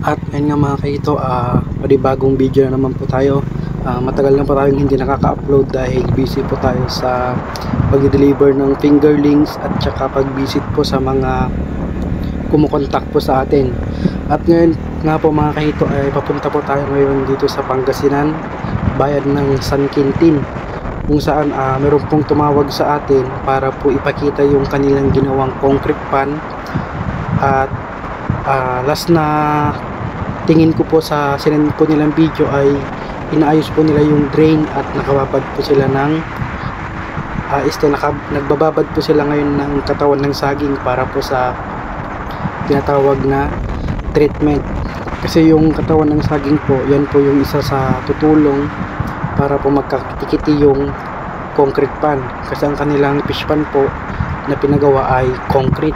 At ayun nga mga kahito, panibagong video na naman po tayo. Matagal na po tayong hindi nakaka-upload dahil busy po tayo sa pag-deliver ng fingerlings at saka pag-visit po sa mga kumukontak po sa atin. At ngayon nga po mga kahito ay papunta po tayo ngayon dito sa Pangasinan, bayan ng San Quintin, kung saan meron pong tumawag sa atin para po ipakita yung kanilang ginawang concrete pan. At last na tingin ko po sa sinend po nilang video ay inaayos po nila yung drain at nakababad po sila ng nagbababad po sila ngayon ng katawan ng saging para po sa tinatawag na treatment. Kasi yung katawan ng saging po, yan po yung isa sa tutulong para po magkakitikiti yung concrete pan, kasi ang kanilang fish pan po na pinagawa ay concrete.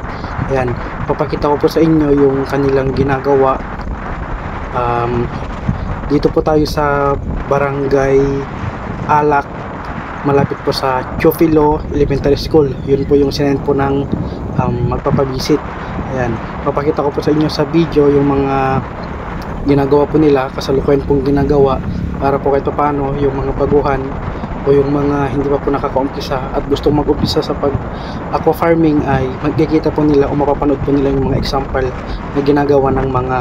Ayan, papakita ko po sa inyo yung kanilang ginagawa. Dito po tayo sa Barangay Alak, malapit po sa Chofilo Elementary School. Yun po yung sinend po ng magpapabisit. Ayan, papakita ko po sa inyo sa video yung mga ginagawa po nila, kasalukuyan pong ginagawa, para po kahit paano yung mga baguhan o yung mga hindi pa po nakaka-umpisa at gustong mag-umpisa sa aqua farming ay magkikita po nila o mapapanood po nila yung mga example na ginagawa ng mga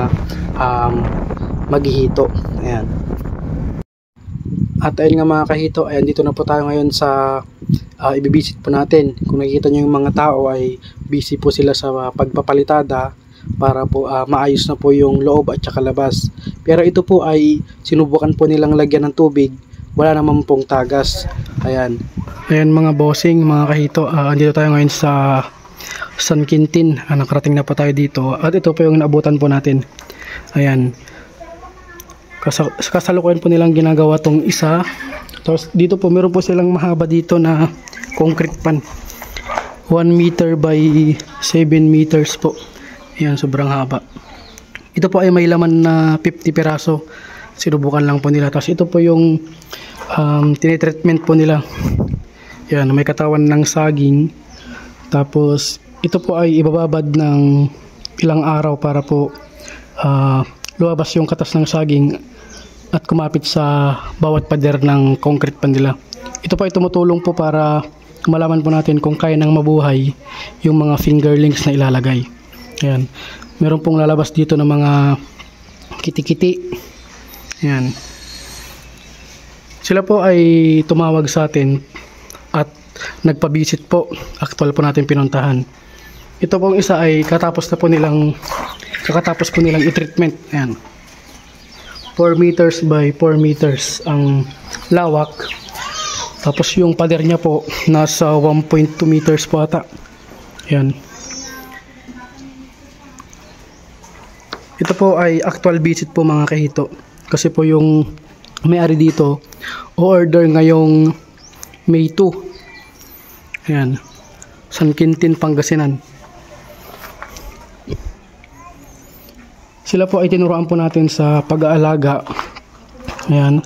maghihito. Ayan. At ayun nga mga kahito, ayan, dito na po tayo ngayon sa ibibisit po natin. Kung nakikita nyo yung mga tao ay busy po sila sa pagpapalitada para po maayos na po yung loob at saka labas. Pero ito po ay sinubukan po nilang lagyan ng tubig, wala naman pong tagas. Ayan. Ayan mga bossing, mga kahito, andito tayo ngayon sa San Quintin. Nakarating na po tayo dito at ito po yung naabutan po natin. Ayan, kasalukuyan po nilang ginagawa tong isa. Tapos dito po meron po silang mahaba dito na concrete pan, 1 meter by 7 meters po. Ayan, sobrang haba. Ito po ay may laman na 50 piraso. Sinubukan lang po nila. Tapos ito po yung tinitreatment po nila. Ayan, may katawan ng saging. Tapos ito po ay ibababad ng ilang araw para po lumabas yung katas ng saging at kumapit sa bawat pader ng concrete pan nila. Ito po ay tumutulong po para malaman po natin kung kaya nang mabuhay yung mga fingerlings na ilalagay. Ayan, meron pong lalabas dito ng mga kitikiti. Ayan, sila po ay tumawag sa atin at nagpabisit po. Actual po natin pinuntahan. Ito pong isa ay kakatapos po nilang i-treatment. Ayan, 4 meters by 4 meters ang lawak. Tapos yung pader niya po nasa 1.2 meters po ata. Ayan, ito po ay actual visit po mga kahito, kasi po yung may-ari dito o-order ngayong May 2. Ayan, San Quintin, Pangasinan. Sila po ay tinuruan po natin sa pag-aalaga. Ayan.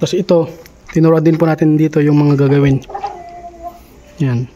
Tapos ito, tinuruan din po natin dito yung mga gagawin. Ayan.